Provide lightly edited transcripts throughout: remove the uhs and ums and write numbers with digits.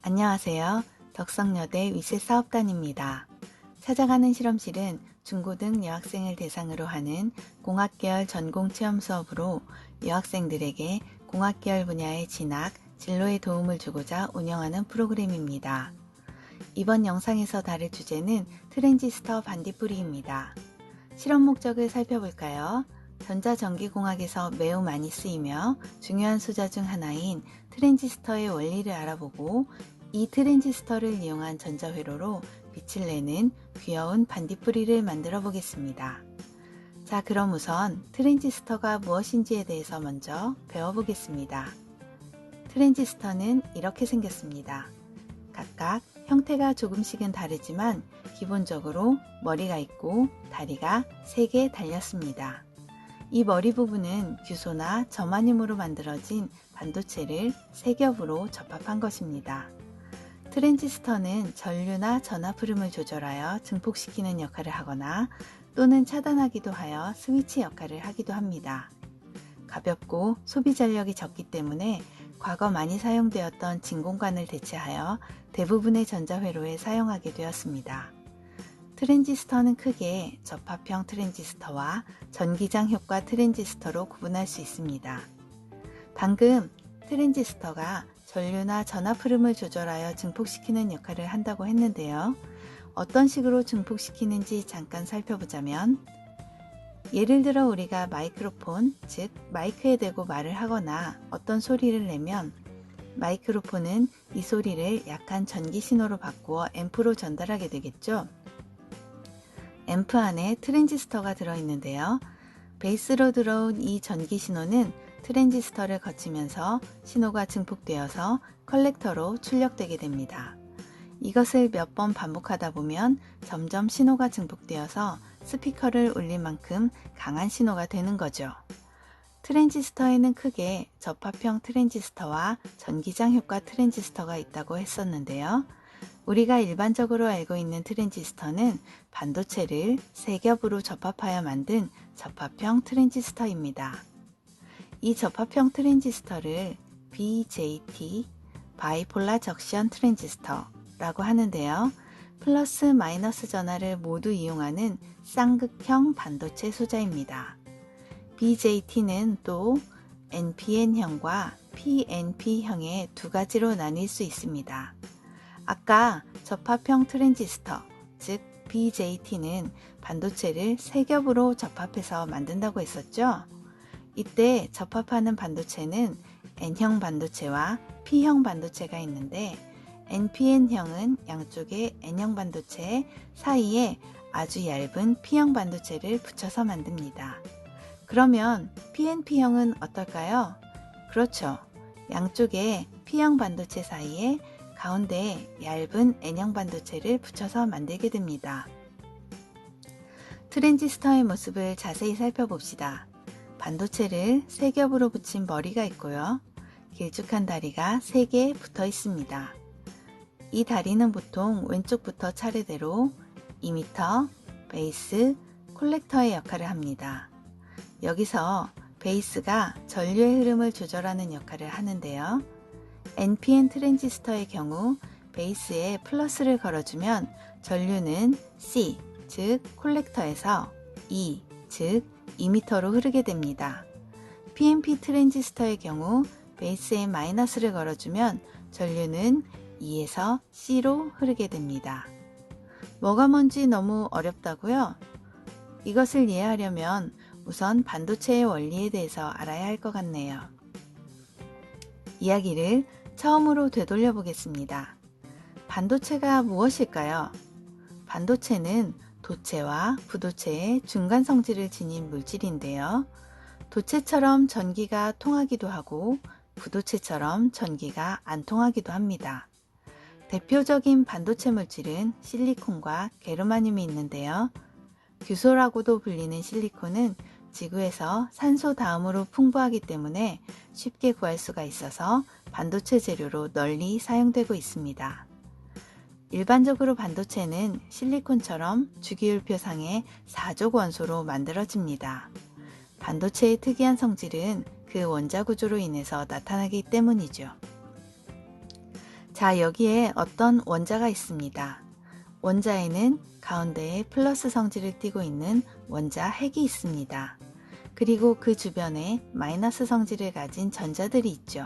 안녕하세요. 덕성여대 위세사업단입니다. 찾아가는 실험실은 중고등 여학생을 대상으로 하는 공학계열 전공체험 수업으로 여학생들에게 공학계열 분야의 진학, 진로에 도움을 주고자 운영하는 프로그램입니다. 이번 영상에서 다룰 주제는 트랜지스터 반딧불이입니다. 실험 목적을 살펴볼까요? 전자전기공학에서 매우 많이 쓰이며 중요한 소자 중 하나인 트랜지스터의 원리를 알아보고 이 트랜지스터를 이용한 전자회로로 빛을 내는 귀여운 반딧불이를 만들어 보겠습니다. 자, 그럼 우선 트랜지스터가 무엇인지에 대해서 먼저 배워보겠습니다. 트랜지스터는 이렇게 생겼습니다. 각각 형태가 조금씩은 다르지만 기본적으로 머리가 있고 다리가 3개 달렸습니다. 이 머리 부분은 규소나 저마늄으로 만들어진 반도체를 3겹으로 접합한 것입니다. 트랜지스터는 전류나 전압 흐름을 조절하여 증폭시키는 역할을 하거나 또는 차단하기도 하여 스위치 역할을 하기도 합니다. 가볍고 소비 전력이 적기 때문에 과거 많이 사용되었던 진공관을 대체하여 대부분의 전자회로에 사용하게 되었습니다. 트랜지스터는 크게 접합형 트랜지스터와 전기장 효과 트랜지스터로 구분할 수 있습니다. 방금 트랜지스터가 전류나 전압 흐름을 조절하여 증폭시키는 역할을 한다고 했는데요. 어떤 식으로 증폭시키는지 잠깐 살펴보자면, 예를 들어 우리가 마이크로폰, 즉 마이크에 대고 말을 하거나 어떤 소리를 내면 마이크로폰은 이 소리를 약한 전기 신호로 바꾸어 앰프로 전달하게 되겠죠. 앰프 안에 트랜지스터가 들어있는데요. 베이스로 들어온 이 전기 신호는 트랜지스터를 거치면서 신호가 증폭되어서 컬렉터로 출력되게 됩니다. 이것을 몇 번 반복하다 보면 점점 신호가 증폭되어서 스피커를 울릴 만큼 강한 신호가 되는 거죠. 트랜지스터에는 크게 접합형 트랜지스터와 전기장 효과 트랜지스터가 있다고 했었는데요. 우리가 일반적으로 알고 있는 트랜지스터는 반도체를 3겹으로 접합하여 만든 접합형 트랜지스터입니다. 이 접합형 트랜지스터를 BJT, 바이폴라 적션 트랜지스터 라고 하는데요. 플러스 마이너스 전하를 모두 이용하는 쌍극형 반도체 소자입니다. BJT는 또 NPN형과 PNP형의 두 가지로 나뉠 수 있습니다. 아까 접합형 트랜지스터, 즉 BJT는 반도체를 3겹으로 접합해서 만든다고 했었죠? 이때 접합하는 반도체는 N형 반도체와 P형 반도체가 있는데 NPN형은 양쪽의 N형 반도체 사이에 아주 얇은 P형 반도체를 붙여서 만듭니다. 그러면 PNP형은 어떨까요? 그렇죠. 양쪽의 P형 반도체 사이에 가운데 얇은 N형 반도체를 붙여서 만들게 됩니다. 트랜지스터의 모습을 자세히 살펴봅시다. 반도체를 3겹으로 붙인 머리가 있고요. 길쭉한 다리가 3개 붙어 있습니다. 이 다리는 보통 왼쪽부터 차례대로 이미터, 베이스, 콜렉터의 역할을 합니다. 여기서 베이스가 전류의 흐름을 조절하는 역할을 하는데요. NPN 트랜지스터의 경우 베이스에 플러스를 걸어주면 전류는 C, 즉 콜렉터에서 E, 즉 이미터로 흐르게 됩니다. PNP 트랜지스터의 경우 베이스에 마이너스를 걸어주면 전류는 E에서 C로 흐르게 됩니다. 뭐가 뭔지 너무 어렵다고요? 이것을 이해하려면 우선 반도체의 원리에 대해서 알아야 할 것 같네요. 이야기를 처음으로 되돌려 보겠습니다. 반도체가 무엇일까요? 반도체는 도체와 부도체의 중간 성질을 지닌 물질인데요. 도체처럼 전기가 통하기도 하고 부도체처럼 전기가 안 통하기도 합니다. 대표적인 반도체 물질은 실리콘과 게르마늄이 있는데요. 규소라고도 불리는 실리콘은 지구에서 산소 다음으로 풍부하기 때문에 쉽게 구할 수가 있어서 반도체 재료로 널리 사용되고 있습니다. 일반적으로 반도체는 실리콘처럼 주기율표상의 4족 원소로 만들어집니다. 반도체의 특이한 성질은 그 원자 구조로 인해서 나타나기 때문이죠. 자, 여기에 어떤 원자가 있습니다. 원자에는 가운데에 플러스 성질을 띠고 있는 원자 핵이 있습니다. 그리고 그 주변에 마이너스 성질을 가진 전자들이 있죠.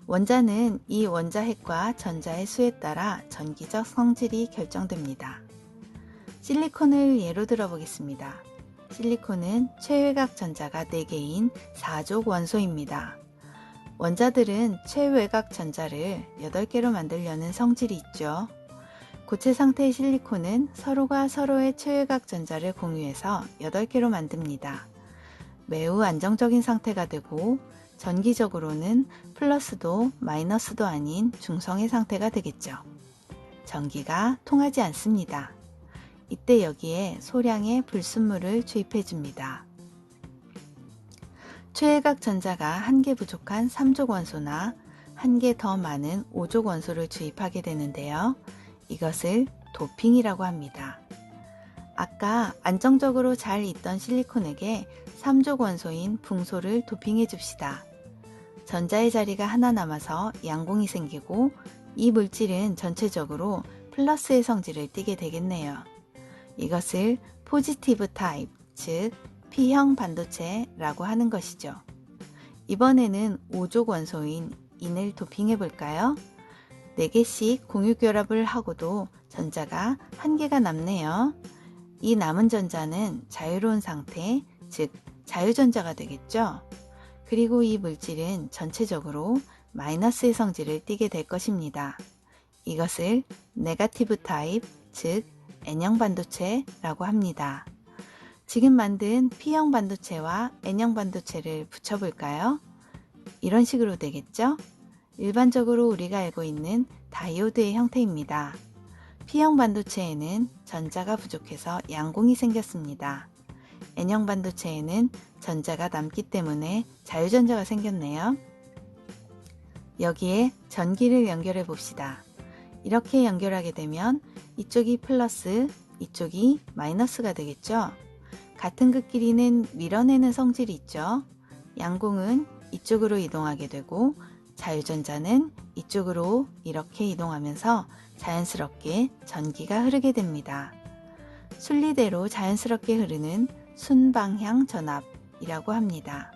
원자는 이 원자 핵과 전자의 수에 따라 전기적 성질이 결정됩니다. 실리콘을 예로 들어보겠습니다. 실리콘은 최외곽 전자가 4개인 4족 원소입니다. 원자들은 최외곽 전자를 8개로 만들려는 성질이 있죠. 고체 상태의 실리콘은 서로가 서로의 최외곽 전자를 공유해서 8개로 만듭니다. 매우 안정적인 상태가 되고 전기적으로는 플러스도 마이너스도 아닌 중성의 상태가 되겠죠. 전기가 통하지 않습니다. 이때 여기에 소량의 불순물을 주입해 줍니다. 최외곽 전자가 1개 부족한 3족 원소나 1개 더 많은 5족 원소를 주입하게 되는데요. 이것을 도핑이라고 합니다. 아까 안정적으로 잘 있던 실리콘에게 3족 원소인 붕소를 도핑해 줍시다. 전자의 자리가 하나 남아서 양공이 생기고 이 물질은 전체적으로 플러스의 성질을 띠게 되겠네요. 이것을 포지티브 타입, 즉 P형 반도체라고 하는 것이죠. 이번에는 5족 원소인 인을 도핑해 볼까요? 4개씩 공유결합을 하고도 전자가 1개가 남네요. 이 남은 전자는 자유로운 상태, 즉 자유전자가 되겠죠. 그리고 이 물질은 전체적으로 마이너스의 성질을 띠게 될 것입니다. 이것을 네거티브 타입, 즉 N형 반도체라고 합니다. 지금 만든 P형 반도체와 N형 반도체를 붙여볼까요? 이런 식으로 되겠죠? 일반적으로 우리가 알고 있는 다이오드의 형태입니다. P형 반도체에는 전자가 부족해서 양공이 생겼습니다. N형 반도체에는 전자가 남기 때문에 자유전자가 생겼네요. 여기에 전기를 연결해 봅시다. 이렇게 연결하게 되면 이쪽이 플러스, 이쪽이 마이너스가 되겠죠? 같은 극끼리는 밀어내는 성질이 있죠. 양공은 이쪽으로 이동하게 되고 자유전자는 이쪽으로 이렇게 이동하면서 자연스럽게 전기가 흐르게 됩니다. 순리대로 자연스럽게 흐르는 순방향 전압이라고 합니다.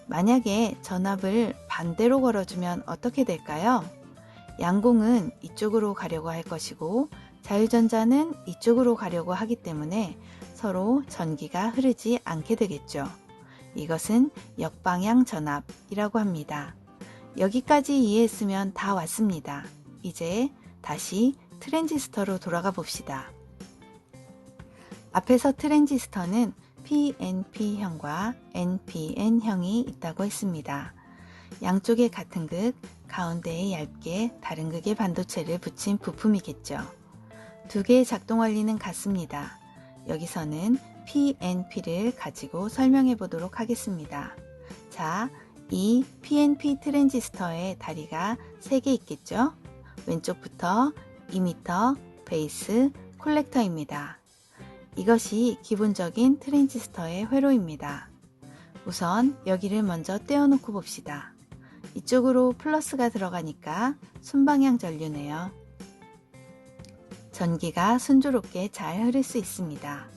만약에 전압을 반대로 걸어주면 어떻게 될까요? 양공은 이쪽으로 가려고 할 것이고 자유전자는 이쪽으로 가려고 하기 때문에 서로 전기가 흐르지 않게 되겠죠. 이것은 역방향 전압이라고 합니다. 여기까지 이해했으면 다 왔습니다. 이제 다시 트랜지스터로 돌아가 봅시다. 앞에서 트랜지스터는 PNP형과 NPN형이 있다고 했습니다. 양쪽에 같은 극, 가운데에 얇게 다른 극의 반도체를 붙인 부품이겠죠. 두 개의 작동 원리는 같습니다. 여기서는 PNP를 가지고 설명해 보도록 하겠습니다. 자, 이 PNP 트랜지스터의 다리가 3개 있겠죠? 왼쪽부터 이미터, 베이스, 콜렉터입니다. 이것이 기본적인 트랜지스터의 회로입니다. 우선 여기를 먼저 떼어놓고 봅시다. 이쪽으로 플러스가 들어가니까 순방향 전류네요. 전기가 순조롭게 잘 흐를 수 있습니다.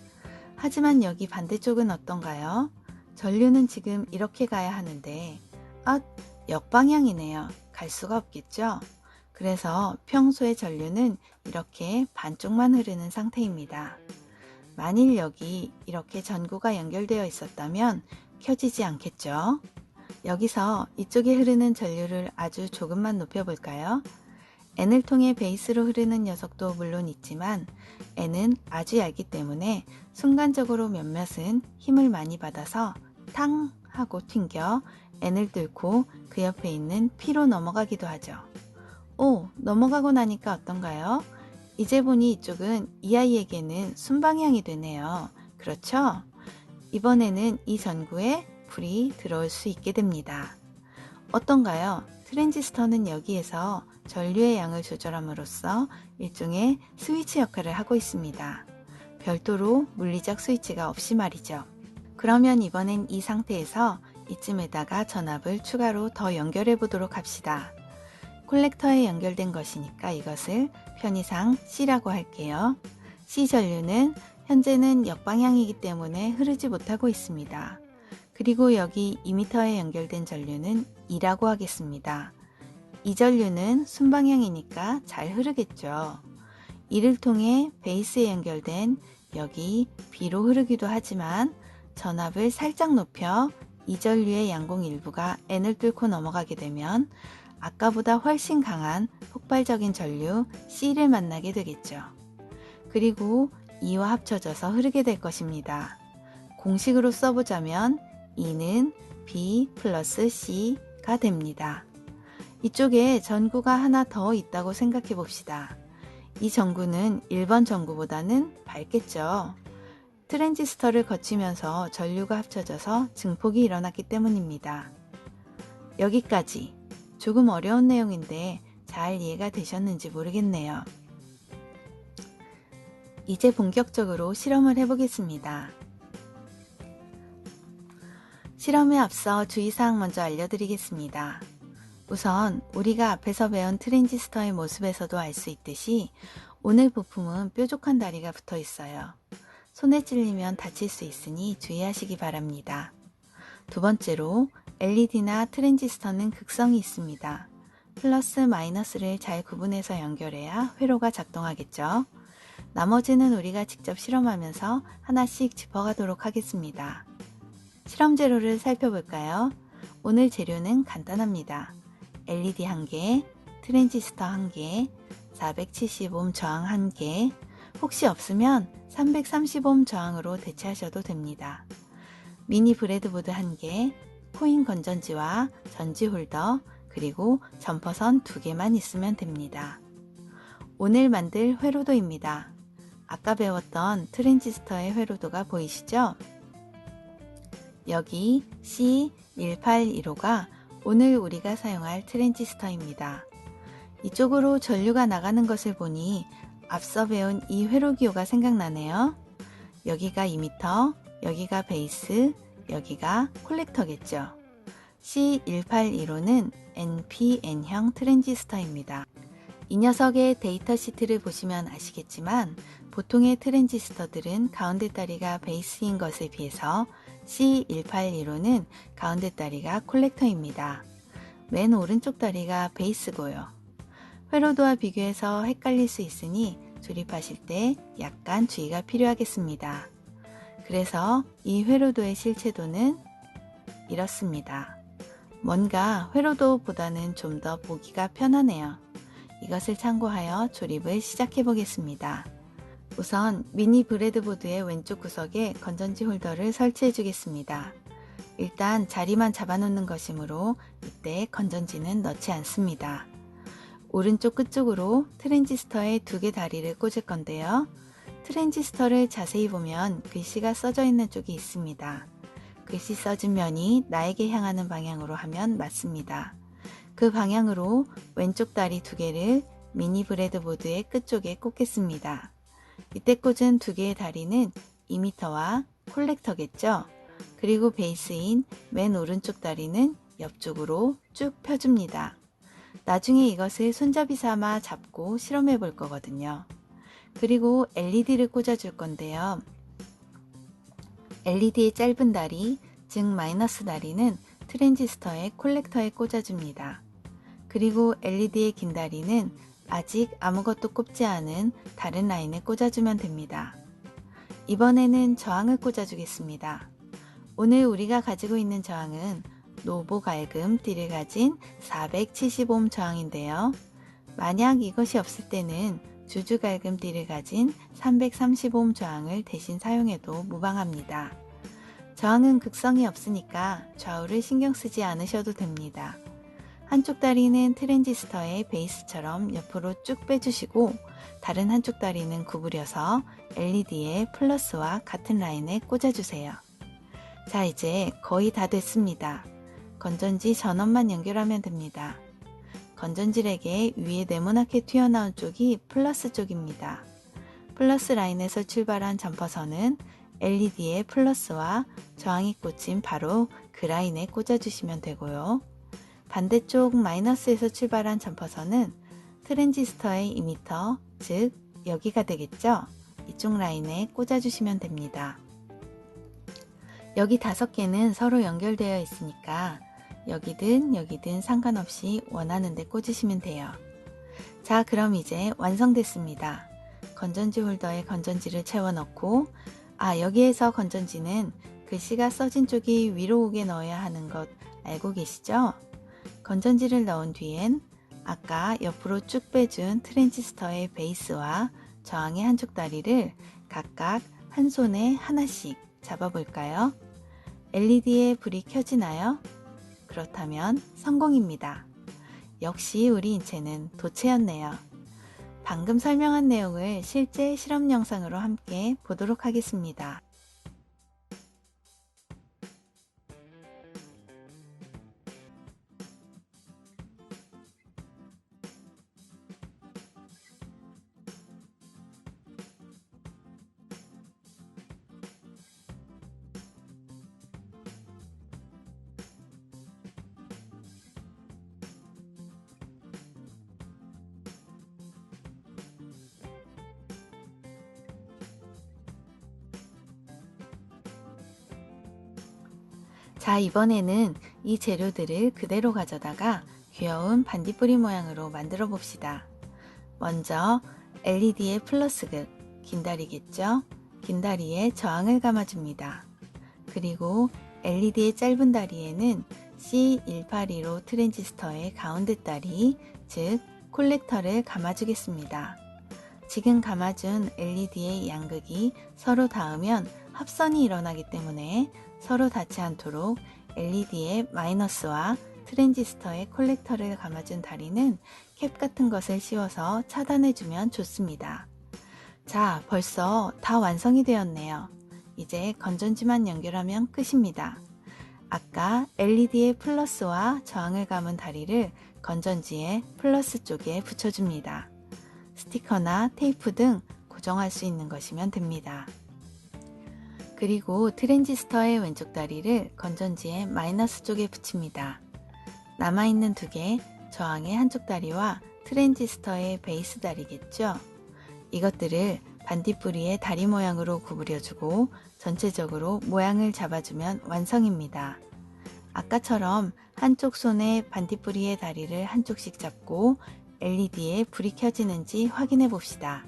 하지만 여기 반대쪽은 어떤가요? 전류는 지금 이렇게 가야 하는데 역방향이네요. 갈 수가 없겠죠? 그래서 평소의 전류는 이렇게 반쪽만 흐르는 상태입니다. 만일 여기 이렇게 전구가 연결되어 있었다면 켜지지 않겠죠? 여기서 이쪽에 흐르는 전류를 아주 조금만 높여볼까요? N을 통해 베이스로 흐르는 녀석도 물론 있지만 N은 아주 얇기 때문에 순간적으로 몇몇은 힘을 많이 받아서 탕 하고 튕겨 N을 뚫고 그 옆에 있는 P로 넘어가기도 하죠. 넘어가고 나니까 어떤가요? 이제 보니 이쪽은 이 아이에게는 순방향이 되네요. 그렇죠? 이번에는 이 전구에 불이 들어올 수 있게 됩니다. 어떤가요? 트랜지스터는 여기에서 전류의 양을 조절함으로써 일종의 스위치 역할을 하고 있습니다. 별도로 물리적 스위치가 없이 말이죠. 그러면 이번엔 이 상태에서 이쯤에다가 전압을 추가로 더 연결해 보도록 합시다. 콜렉터에 연결된 것이니까 이것을 편의상 C라고 할게요. C 전류는 현재는 역방향이기 때문에 흐르지 못하고 있습니다. 그리고 여기 2m에 연결된 전류는 E라고 하겠습니다. 이 전류는 순방향이니까 잘 흐르겠죠. 이를 통해 베이스에 연결된 여기 B로 흐르기도 하지만 전압을 살짝 높여 이 전류의 양공 일부가 N을 뚫고 넘어가게 되면 아까보다 훨씬 강한 폭발적인 전류 C를 만나게 되겠죠. 그리고 E와 합쳐져서 흐르게 될 것입니다. 공식으로 써보자면 E는 B 플러스 C가 됩니다. 이쪽에 전구가 하나 더 있다고 생각해 봅시다. 이 전구는 1번 전구보다는 밝겠죠. 트랜지스터를 거치면서 전류가 합쳐져서 증폭이 일어났기 때문입니다. 여기까지 조금 어려운 내용인데 잘 이해가 되셨는지 모르겠네요. 이제 본격적으로 실험을 해보겠습니다. 실험에 앞서 주의사항 먼저 알려드리겠습니다. 우선 우리가 앞에서 배운 트랜지스터의 모습에서도 알 수 있듯이 오늘 부품은 뾰족한 다리가 붙어 있어요. 손에 찔리면 다칠 수 있으니 주의하시기 바랍니다. 두 번째로 LED나 트랜지스터는 극성이 있습니다. 플러스 마이너스를 잘 구분해서 연결해야 회로가 작동하겠죠. 나머지는 우리가 직접 실험하면서 하나씩 짚어가도록 하겠습니다. 실험 재료를 살펴볼까요? 오늘 재료는 간단합니다. LED 1개, 트랜지스터 1개, 470옴 저항 1개, 혹시 없으면 330옴 저항으로 대체하셔도 됩니다. 미니 브레드보드 1개, 코인 건전지와 전지 홀더, 그리고 점퍼선 2개만 있으면 됩니다. 오늘 만들 회로도입니다. 아까 배웠던 트랜지스터의 회로도가 보이시죠? 여기 C1815가 오늘 우리가 사용할 트랜지스터입니다. 이쪽으로 전류가 나가는 것을 보니 앞서 배운 이 회로기호가 생각나네요. 여기가 2m, 여기가 베이스, 여기가 콜렉터겠죠. C1815는 NPN형 트랜지스터입니다. 이 녀석의 데이터 시트를 보시면 아시겠지만 보통의 트랜지스터들은 가운데 다리가 베이스인 것에 비해서 C1815는 가운데 다리가 콜렉터입니다. 맨 오른쪽 다리가 베이스고요. 회로도와 비교해서 헷갈릴 수 있으니 조립하실 때 약간 주의가 필요하겠습니다. 그래서 이 회로도의 실체도는 이렇습니다. 뭔가 회로도보다는 좀 더 보기가 편하네요. 이것을 참고하여 조립을 시작해 보겠습니다. 우선 미니 브레드보드의 왼쪽 구석에 건전지 홀더를 설치해 주겠습니다. 일단 자리만 잡아놓는 것이므로 이때 건전지는 넣지 않습니다. 오른쪽 끝쪽으로 트랜지스터의 2개 다리를 꽂을 건데요. 트랜지스터를 자세히 보면 글씨가 써져 있는 쪽이 있습니다. 글씨 써진 면이 나에게 향하는 방향으로 하면 맞습니다. 그 방향으로 왼쪽 다리 2개를 미니 브레드보드의 끝쪽에 꽂겠습니다. 이때 꽂은 2개의 다리는 2m와 콜렉터겠죠? 그리고 베이스인 맨 오른쪽 다리는 옆쪽으로 쭉 펴줍니다. 나중에 이것을 손잡이 삼아 잡고 실험해 볼 거거든요. 그리고 LED를 꽂아줄 건데요. LED의 짧은 다리, 즉 마이너스 다리는 트랜지스터의 콜렉터에 꽂아줍니다. 그리고 LED의 긴 다리는 아직 아무것도 꼽지 않은 다른 라인에 꽂아주면 됩니다. 이번에는 저항을 꽂아주겠습니다. 오늘 우리가 가지고 있는 저항은 노보 갈금 띠를 가진 470옴 저항인데요. 만약 이것이 없을 때는 주주 갈금 띠를 가진 330옴 저항을 대신 사용해도 무방합니다. 저항은 극성이 없으니까 좌우를 신경 쓰지 않으셔도 됩니다. 한쪽 다리는 트랜지스터의 베이스처럼 옆으로 쭉 빼주시고 다른 한쪽 다리는 구부려서 LED의 플러스와 같은 라인에 꽂아주세요. 자, 이제 거의 다 됐습니다. 건전지 전원만 연결하면 됩니다. 건전지렉의 위에 네모나게 튀어나온 쪽이 플러스 쪽입니다. 플러스 라인에서 출발한 점퍼선은 LED의 플러스와 저항이 꽂힌 바로 그 라인에 꽂아주시면 되고요. 반대쪽 마이너스에서 출발한 점퍼선은 트랜지스터의 이미터, 즉 여기가 되겠죠? 이쪽 라인에 꽂아주시면 됩니다. 여기 5개는 서로 연결되어 있으니까 여기든 여기든 상관없이 원하는 데 꽂으시면 돼요. 자, 그럼 이제 완성됐습니다. 건전지 홀더에 건전지를 채워 넣고, 여기에서 건전지는 글씨가 써진 쪽이 위로 오게 넣어야 하는 것 알고 계시죠? 건전지를 넣은 뒤엔 아까 옆으로 쭉 빼준 트랜지스터의 베이스와 저항의 한쪽 다리를 각각 한 손에 하나씩 잡아볼까요? LED에 불이 켜지나요? 그렇다면 성공입니다. 역시 우리 인체는 도체였네요. 방금 설명한 내용을 실제 실험 영상으로 함께 보도록 하겠습니다. 자, 이번에는 이 재료들을 그대로 가져다가 귀여운 반딧불이 모양으로 만들어 봅시다. 먼저 LED의 플러스극, 긴 다리겠죠? 긴 다리에 저항을 감아줍니다. 그리고 LED의 짧은 다리에는 C182로 트랜지스터의 가운데 다리, 즉 콜렉터를 감아주겠습니다. 지금 감아준 LED의 양극이 서로 닿으면 합선이 일어나기 때문에 서로 닿지 않도록 LED의 마이너스와 트랜지스터의 콜렉터를 감아준 다리는 캡 같은 것을 씌워서 차단해주면 좋습니다. 자, 벌써 다 완성이 되었네요. 이제 건전지만 연결하면 끝입니다. 아까 LED의 플러스와 저항을 감은 다리를 건전지의 플러스 쪽에 붙여줍니다. 스티커나 테이프 등 고정할 수 있는 것이면 됩니다. 그리고 트랜지스터의 왼쪽 다리를 건전지의 마이너스 쪽에 붙입니다. 남아있는 2개, 저항의 한쪽 다리와 트랜지스터의 베이스 다리겠죠? 이것들을 반딧불이의 다리 모양으로 구부려주고 전체적으로 모양을 잡아주면 완성입니다. 아까처럼 한쪽 손에 반딧불이의 다리를 한쪽씩 잡고 LED에 불이 켜지는지 확인해 봅시다.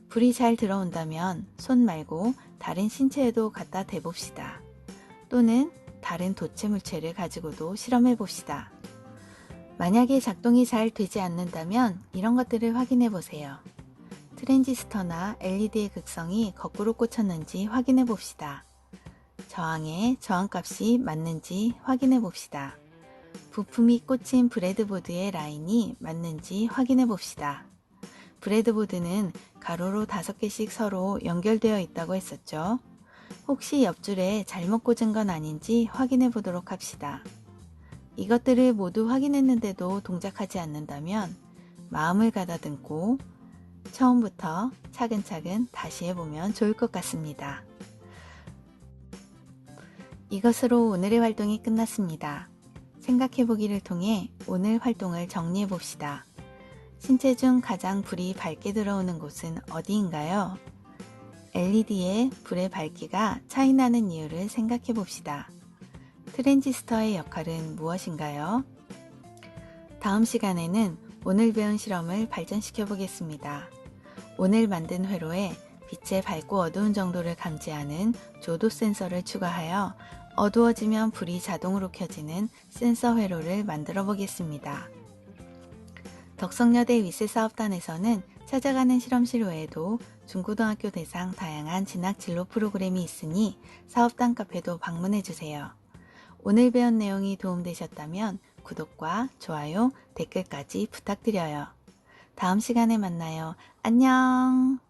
불이 잘 들어온다면 손 말고 다른 신체에도 갖다 대봅시다. 또는 다른 도체 물체를 가지고도 실험해 봅시다. 만약에 작동이 잘 되지 않는다면 이런 것들을 확인해 보세요. 트랜지스터나 LED의 극성이 거꾸로 꽂혔는지 확인해 봅시다. 저항에 저항값이 맞는지 확인해 봅시다. 부품이 꽂힌 브레드보드의 라인이 맞는지 확인해 봅시다. 브레드보드는 가로로 5개씩 서로 연결되어 있다고 했었죠. 혹시 옆줄에 잘못 꽂은 건 아닌지 확인해 보도록 합시다. 이것들을 모두 확인했는데도 동작하지 않는다면 마음을 가다듬고 처음부터 차근차근 다시 해보면 좋을 것 같습니다. 이것으로 오늘의 활동이 끝났습니다. 생각해보기를 통해 오늘 활동을 정리해 봅시다. 신체 중 가장 불이 밝게 들어오는 곳은 어디인가요? LED의 불의 밝기가 차이나는 이유를 생각해 봅시다. 트랜지스터의 역할은 무엇인가요? 다음 시간에는 오늘 배운 실험을 발전시켜 보겠습니다. 오늘 만든 회로에 빛의 밝고 어두운 정도를 감지하는 조도 센서를 추가하여 어두워지면 불이 자동으로 켜지는 센서 회로를 만들어 보겠습니다. 덕성여대 위세사업단에서는 찾아가는 실험실 외에도 중고등학교 대상 다양한 진학 진로 프로그램이 있으니 사업단 카페도 방문해주세요. 오늘 배운 내용이 도움되셨다면 구독과 좋아요, 댓글까지 부탁드려요. 다음 시간에 만나요. 안녕!